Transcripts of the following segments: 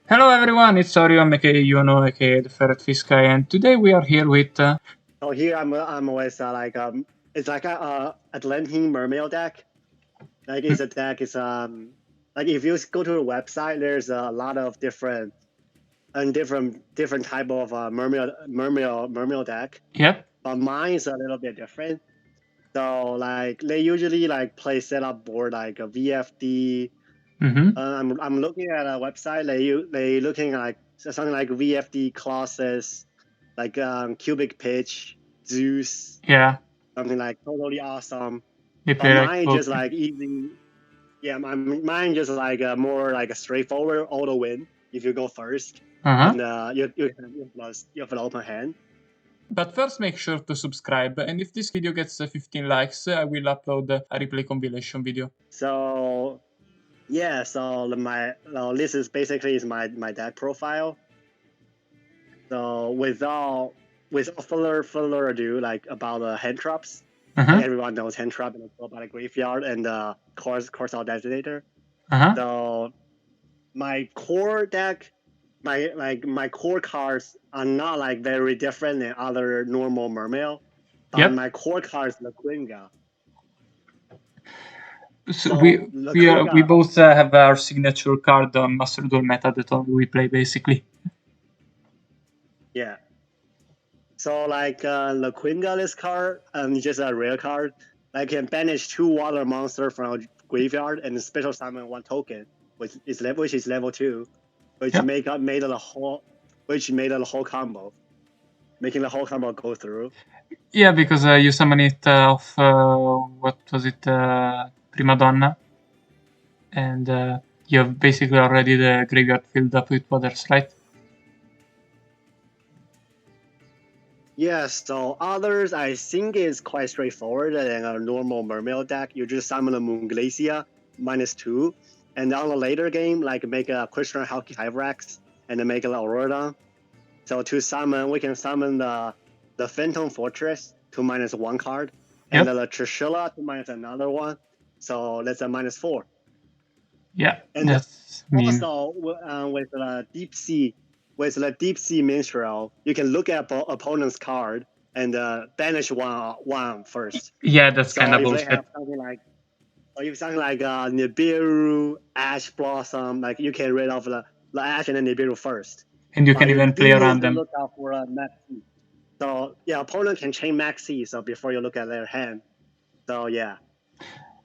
Hello everyone, it's Orion aka Yuno aka the Ferret Fish Guy, and today we are here with So here I'm always it's like a Atlantean Mermail deck. Like it's a deck. It's like if you go to the website, there's a lot of different type of Mermail deck. yep. But mine is a little bit different. So like they usually like play setup board like a VFD. Mm-hmm. I'm looking at a website. They looking like something like VFD Colossus, like Cubic Pitch, Zeus, Yeah, something like totally awesome. they But play like mine both. just like easy. Yeah, mine just like more like a straightforward auto win if you go first, Uh-huh. and you have an open hand. But first make sure to subscribe, and if this video gets 15 likes, I will upload a replay compilation video. So yeah, so this is basically is my deck profile. So without further ado, like about the hand traps. Like Uh-huh. everyone knows hand trap and about the graveyard and the course out designator. Uh-huh. So my core deck, my core cards are not like very different than other normal Mermail, but Yep. my core cards Lekunga. So we Lekunga, both have our signature card on Master Duel meta that only we play basically. yeah. So like Lekunga, this card, just a rare card. I can banish 2 water monster from a graveyard and special summon 1 token, which is level 2, which Yep. made the whole combo, making the whole combo go through. Yeah, because you summon it off what was it, Prima Donna, and you have basically already the graveyard filled up with waters, right? Yes, so others I think is quite straightforward than a normal Mermail deck. You just summon a Moon Glacia -2, and on the later game, like make a Christian Halki Hyrax and then make an Aurora. So to summon, we can summon the Phantom Fortress to -1 card, and Yep. the Trishula to minus another one. So that's a -4. Yeah, And that's mean. also with the deep sea minstrel, you can look at opponent's card and banish one first. Yeah, that's kind So of if they bullshit. have something like Nibiru, Ash Blossom, like you can rid of the Ash and then Nibiru first. And you But can you even do play need around to them. look out for a Maxi. So yeah, opponent can chain Maxi so before you look at their hand. So yeah,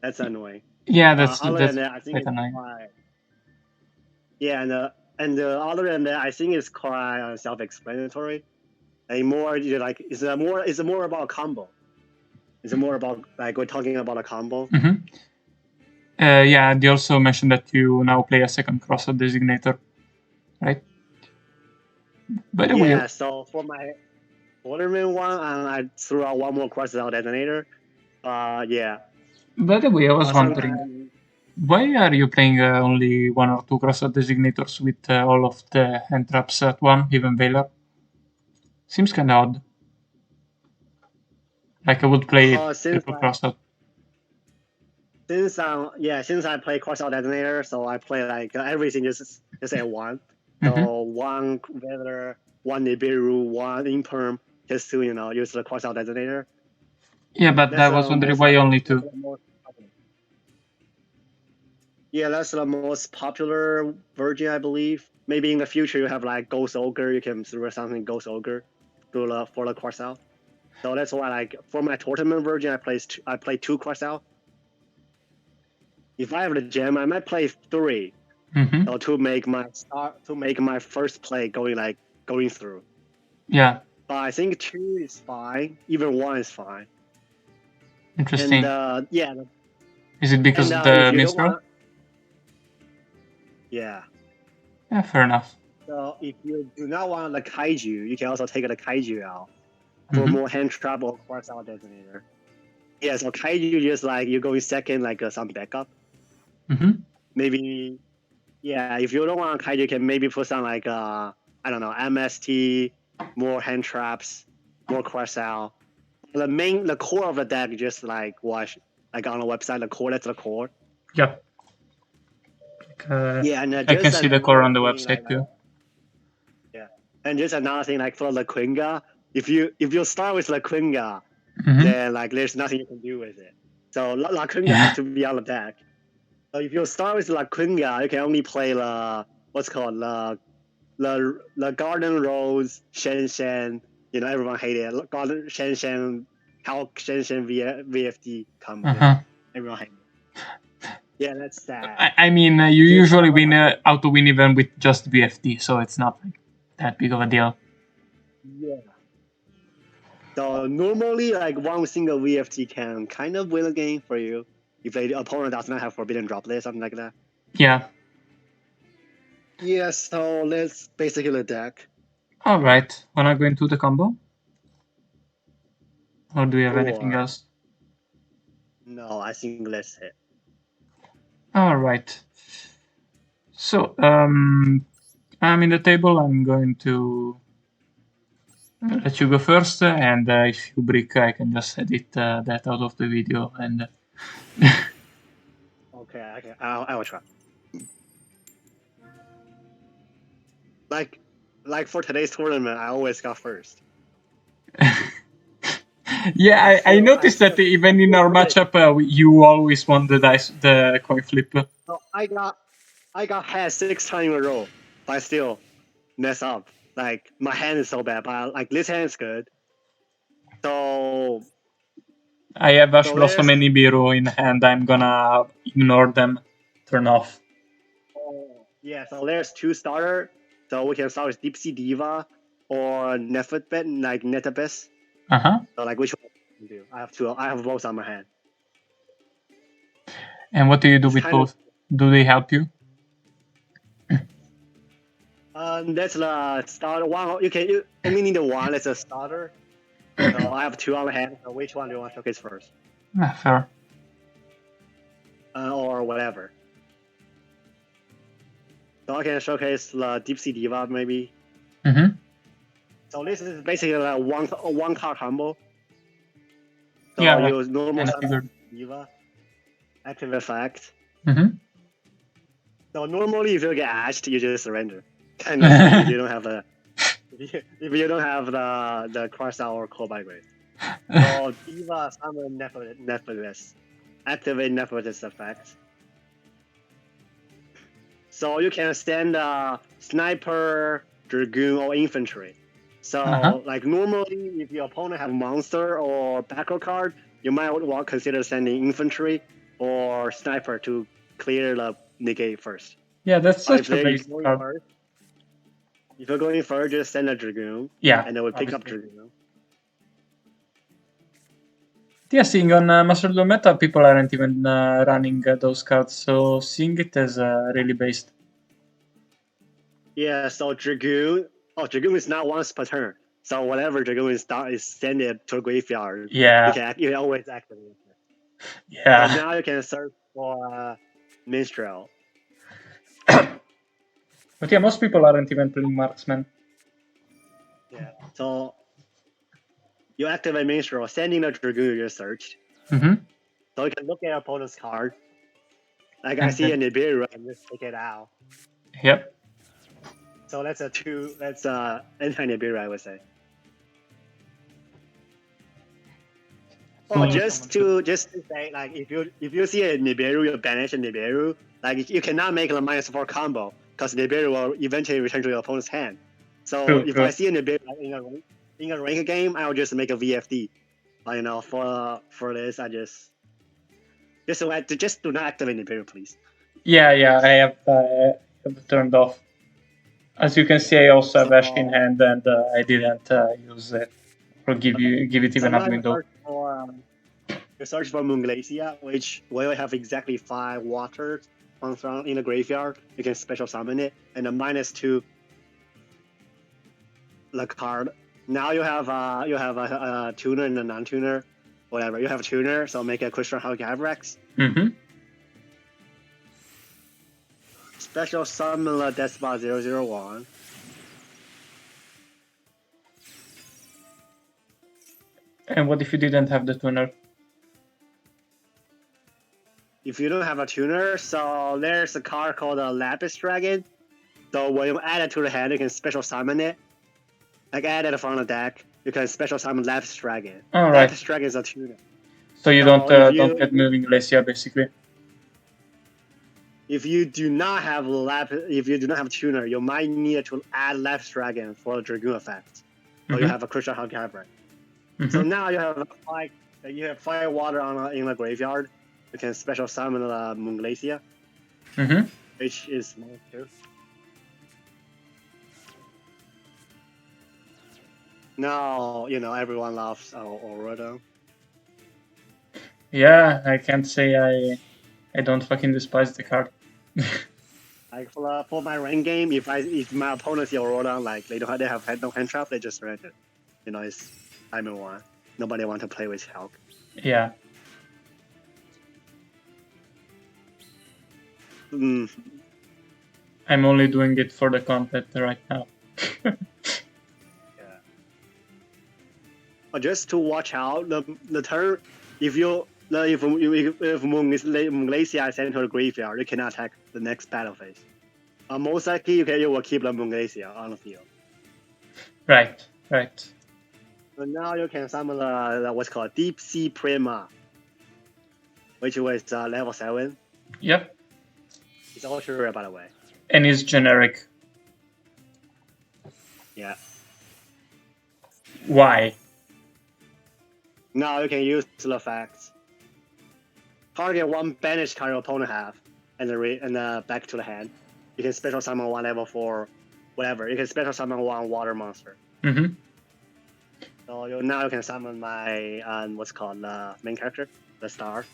that's annoying. Yeah, Other than that's that, I think quite it's annoying. quite yeah, and other than that, I think it's quite self-explanatory. And more like it's more about combo. It's more about like we're talking about a combo. Mm-hmm. Yeah, they also mentioned that you now play a second crosser designator, right? By the way, Yeah. So for my Waterman one, I threw out one more cross out detonator. Yeah. I was wondering, Sometimes why are you playing only one or two crosser designators with all of the hand traps at one, even Valor? Seems kinda odd. Like I would play since triple crosser. since I play cross out detonator, so I play like everything just at one. Mm-hmm. So one Weather, one Nibiru, one Imperm, just to use the cross out detonator. Yeah, but I That's was wondering most why like only that's two. the most popular. Yeah, that's the most popular version, I believe. Maybe in the future you have like Ghost Ogre, you can throw something Ghost Ogre for the cross out. So that's why like for my tournament version, I play 2 cross out. If I have the gem, I might play 3. Mm-hmm. So to make my first play going through. Yeah, But I think 2 is fine. Even 1 is fine. And interesting. yeah, Is it because and of if the you don't minstrel? want, yeah. Yeah, fair enough. So if you do not want the kaiju, you can also take the kaiju out for Mm-hmm. more hand trap or cross out detonator. Yeah, so kaiju just like you go in second like some backup. Mm-hmm. Maybe yeah, if you don't want kaiju, you can maybe put some like I don't know, MST, more hand traps, more cross out. The core of the deck just like watch like on the website, the core, that's the core. Yep. Yeah, and I can see the core on the website too. Yeah, and just another thing, like for Lekunga, if you start with Lekunga, then like there's nothing you can do with it. So Lekunga has to be on the deck. So if you start with Lekunga, you can only play what's called the Garden Rose Shen Shen. You know, everyone hated it. Garden Shen Shen, how Shen Shen VFD combo. You know? Everyone hated it. Yeah, that's sad. I mean, you usually win auto win even with just VFD, so it's not like that big of a deal. Yeah. So normally, like one single VFT can kind of win a game for you if the opponent does not have Forbidden Droplet, something like that. Yeah. Yeah. So that's basically the deck. All right. Wanna go into the combo, or do you have anything else? No, I think let's hit. All right. So I'm in the table. I'm going to let you go first, and if you brick, I can just edit that out of the video. And Okay, I will try. Like for today's tournament, I always got first. yeah, I noticed that even in our matchup, you always won the coin flip. So I got head 6 times in a row, but I still mess up. Like my hand is so bad, but like this hand is good. So I have Ash Blossom and Nibiru in hand. I'm gonna ignore them, turn off. Yeah, so there's 2 starter. So we can start with Deep Sea Diva or Nephitbet, like Netabis. So like which one do you do? I have both on my hand. And what do you do with both? Do they help you? That's the starter one. You only need one. That's a starter. So I have 2 on the hand. So which one do you want to showcase first? Fair. Or whatever. So I can showcase the Deep Sea Diva maybe. So this is basically a one card combo. So yeah, use normal Diva, active effect. So normally if you get ashed, you just surrender. Kind of if you don't have the cross out or call by grade. So Diva summon Nephilus. Activate Nephilus effect. So you can send sniper, dragoon, or infantry. So like normally, if your opponent have monster or background card, you might want to consider sending infantry or sniper to clear the negate first. Yeah, that's such a basic card. If you're going first, just send a dragoon. Yeah, and then we'll pick up dragoon. Yeah, seeing on Master Duel Meta, people aren't even running those cards, so seeing it as really based. Yeah, so dragoon. Oh, dragoon is not once per turn. So whatever dragoon is send it to a graveyard. Yeah. You can always activate it. Yeah. So now you can search for minstrel. But yeah, most people aren't even playing marksman. Yeah. So you activate minstrel, sending the dragoon you just searched. So you can look at your opponent's card. Like I see a Nibiru and just take it out. Yep. So that's anti-Nibiru, I would say. Oh, just to say, like if you see a Nibiru, you banish a Nibiru. Like you cannot make a -4 combo because Nibiru will eventually return to your opponent's hand. So if I see a Nibiru in a ranked game, I'll just make a VFD. But you know, for this, I just do not activate Nibiru, please. Yeah, I have turned off. As you can see, I also have Ash in hand, and I didn't use it or give it even a window. You search for Moon Glacier, which will have exactly 5 water in the graveyard. You can special summon it, and a -2 the card. Now you have a tuner and a non-tuner, whatever. You have a tuner, so make a Christian Hulk Avrex. Special summon the Despot 001. And what if you didn't have the tuner? if you don't have a tuner, so there's a card called a Lapis Dragon. So when you add it to the hand, you can special summon it. Like add it from the deck, you can special summon Lapis Dragon. All right. Lapis Dragon is a tuner. So you So don't get moving Glacier basically. If you do not have tuner, you might need to add Lapis Dragon for the Dragoon effect. Or you have a Crystal Hug Hybrid. So now you have firewater in the graveyard. You can special summon the Moon Glacier, which is nice too. Now everyone loves Aurora. Yeah, I can't say I don't fucking despise the card. Like for my rank game, if my opponent see Aurora, like they have no hand trap, they just surrender. It's Diamond 1. Nobody want to play with Hulk. Yeah. I'm only doing it for the content right now. Just to watch out the turn. If Moon Glacier is sent to the graveyard, you cannot attack the next battle phase. Most likely, you will keep the Moon Glacier on the field. Right. So now you can summon the what's called Deep Sea Prima, which was level 7. Yep. It's ultra rare, by the way. And it's generic. Yeah. Why? Now you can use the effects. Target one banished card your opponent have, and back to the hand. You can special summon one level 4, whatever. You can special summon one water monster. So now you can summon my what's called the main character, the star,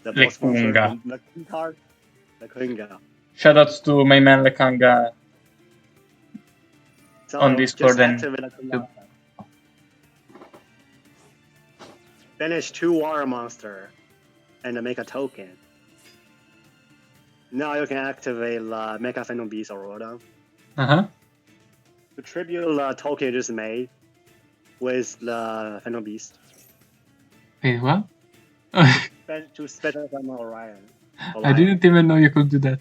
the boss monster, the key card, Lekunga. Shoutouts to my man Lekunga on Discord and YouTube. Banish 2 water monster and make a token. Now you can activate the Mecha Phantom Beast or Rodon. To tribute the token you just made with the Phantom Beast. Wait, what? To special summon Orion. I didn't even know you could do that.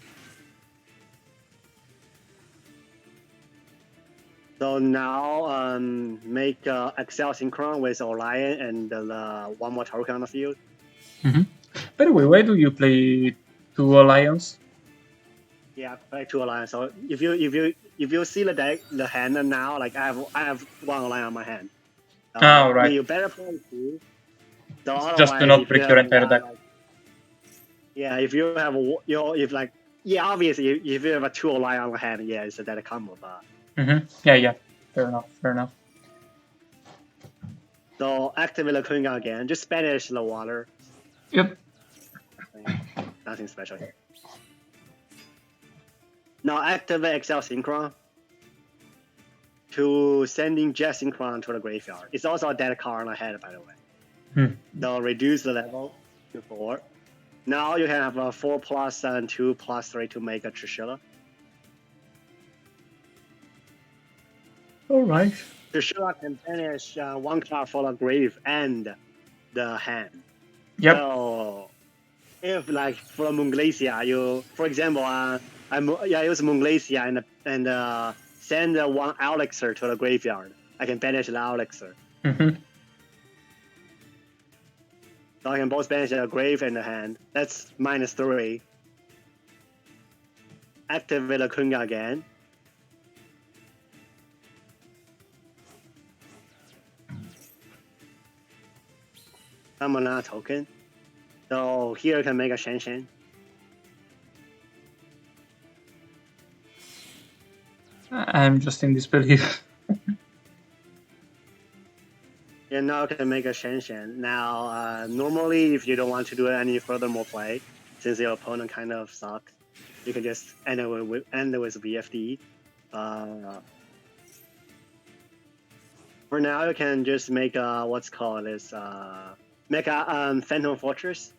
So now make Excel Synchron with Orion and one more token on the field. By the way, why do you play 2 Alliance? Yeah, I play 2 Alliance. So if you see the deck, the hand now, like I have 1 Alliance on my hand. Right. You better play 2. So just to not break your entire deck. Yeah, if you have obviously if you have a 2 Alliance on the hand, yeah, it's a dead combo, but. Yeah. Fair enough. So activate the Lekunga again. Just banish the water. Yep. Nothing special here. Now activate Excel Synchron to sending Jet Synchron to the graveyard. It's also a dead card on the head, by the way. So reduce the level to 4. Now you can have a 4+ and 2+3 to make a Trishula. Alright. Trishula can banish 1 card for the grave and the hand. Yep. So if like for Moon Glacier, for example, I use Moon Glacier and send 1 Elixir to the graveyard. I can banish the Elixir. So I can both banish the grave and the hand. That's -3. Activate the Lekunga again. Summon a token. So here you can make a Shen. I'm just in disbelief. Yeah, now you can make a Shen. Now, normally if you don't want to do any furthermore play, since your opponent kind of sucks, you can just end it with VFD. For now, you can just make make a Phantom Fortress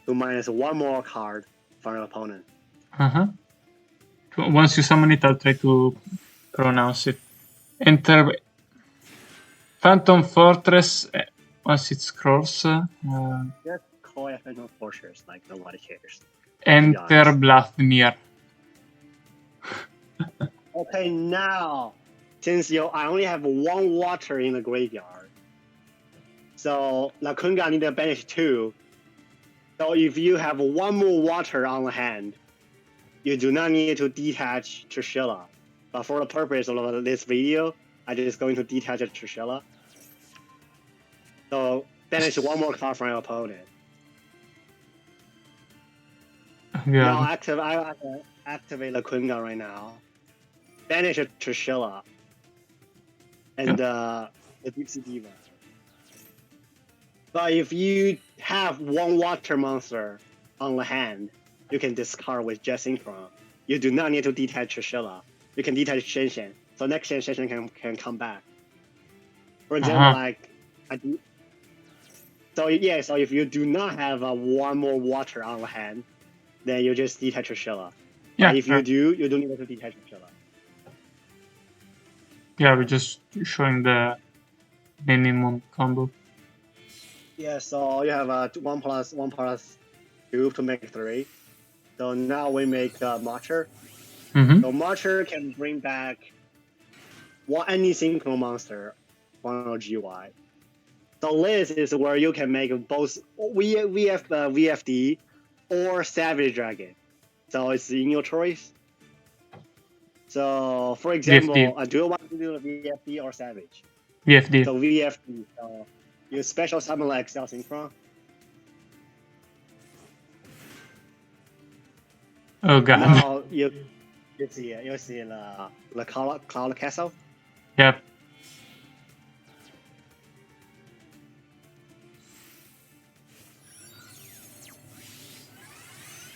to -1 more card from your opponent. Once you summon it, I'll try to pronounce it. Enter Phantom Fortress once it scrolls. Just Koi Phantom Fortress, like nobody cares. Enter Blathnir. Okay, now, since I only have one water in the graveyard, so Lekunga need to banish 2. So if you have one more water on the hand, you do not need to detach Trishula. But for the purpose of this video, I'm just going to detach Trishula. So banish one more card from your opponent. Yeah. Now I activate Lekunga right now. Banish Trishula. And the Deep Sea Diva. But if you have one water monster on the hand, you can discard with Jet Synchron. You do not need to detach Trishula. You can detach Shenshen. So next gen Shenshen can come back. For example, like I do. So yeah, so if you do not have one more water on the hand, then you just detach Trishula. Yeah. But if you do, you don't need to detach Trishula. Yeah, we're just showing the minimum combo. Yeah, so you have 1+1+2 to make 3. So now we make Marcher. So Marcher can bring back any synchro monster from your GY. So this is where you can make both VFD or Savage Dragon. So it's in your choice. So for example, do you want to do VFD or Savage? VFD. So VFD. So you special summon like Cell Synchron. Oh god. Now you see the Cloud Castle. Yep.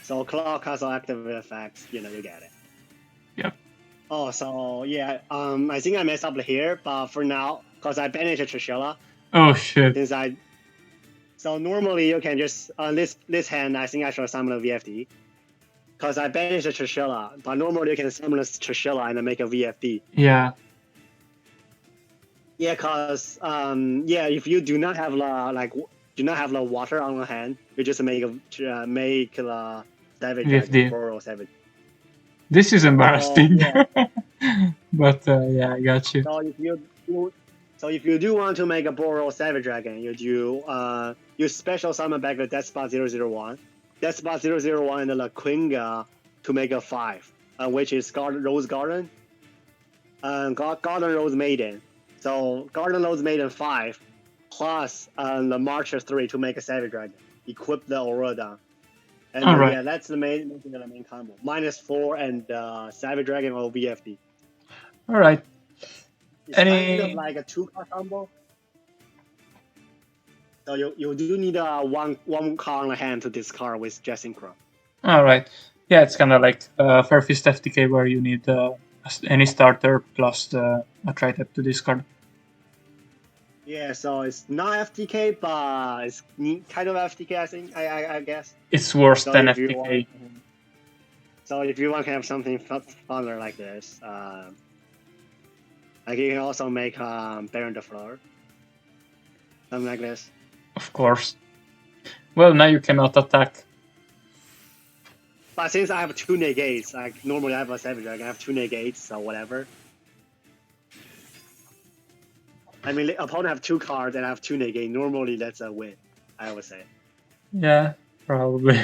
So Cloud Castle activate effects, you get it. Yep. Oh, so yeah, I think I messed up here, but for now, because I banished Trishula. Oh shit. So normally you can just on this hand, I think I should summon a VFD. Because I banished Trishula, but normally you can summon a Trishula and make a VFD. Yeah. Yeah, cause if you do not have the water on the hand, you just make the Savage VFD. Dragon, Savage. This is embarrassing. But yeah, I got you. So if you do want to make a Boro Savage Dragon, you special summon back the Deathspot 001. Deathspot 001 and the Lekunga to make a 5, which is Rose Garden. Garden Rose Maiden. So Garden Rose Maiden 5 plus the Marcher 3 to make a Savage Dragon. Equip the Aurora down. And yeah, that's the main combo. -4 and Savage Dragon or VFD. Alright. It's kind of like a 2-card combo. So you do need one card on the hand to discard with Jet Synchron. Alright. Yeah, it's kind of like Fair Fist FTK where you need any starter plus a tri-tap to discard. Yeah, so it's not FTK, but it's kind of FTK, I think, I guess. It's worse than FTK. So if you want to have something funner like this, like you can also make Baron the Floor. Something like this. Of course. Well, now you cannot attack. But since I have 2 negates, like normally I have a Savage Dragon, I have 2 negates, so whatever. I mean, the opponent have 2 cards and I have 2 negates. Normally that's a win, I would say. Yeah, probably.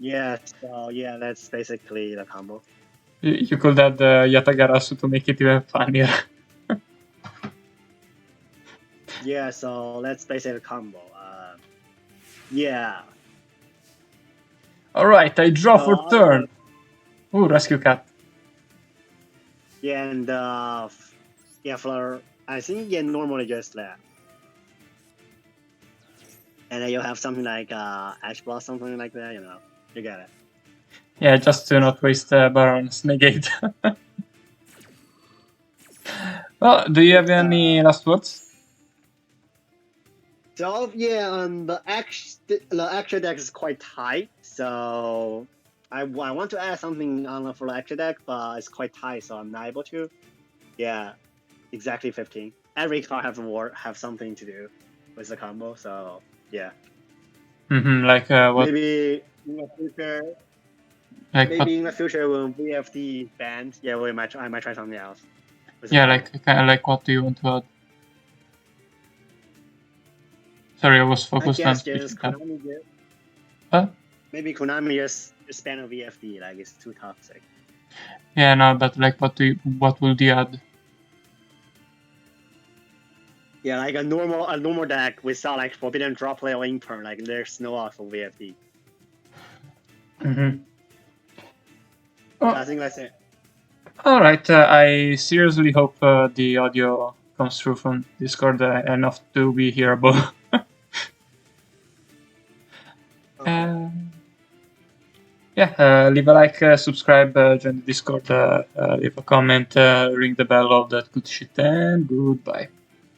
Yeah, so yeah, that's basically the combo. You could add Yatagarasu to make it even funnier. Yeah, so that's basically the combo. Yeah. Alright, I draw for turn. Ooh, Rescue Cat. Yeah, and for I think normally just that. And then you have something like Ash Blast, something like that, you get it. Yeah, just to not waste Baron's negate. Well, do you have any last words? So yeah, the extra deck is quite tight, so I want to add something on for the extra deck, but it's quite tight, so I'm not able to. Yeah, exactly 15. Every card have something to do with the combo, so yeah. Like what? Maybe in the future, Like what? maybe in the future when VFD is banned, yeah, I might try something else. Yeah, like what do you want to add? Sorry, I was I focused on guess just switching tab. Konami just Huh? maybe Konami just ban a VFD, like it's too toxic. Yeah, no, but like what will they add? Yeah, like a normal deck without like forbidden draw play or imperm, like there's no out for VFD. Mm-hmm. Yeah, I think that's it. All right, I seriously hope the audio comes through from Discord enough to be hearable. Yeah, leave a like, subscribe, join the Discord, leave a comment, ring the bell, all that good shit, and goodbye.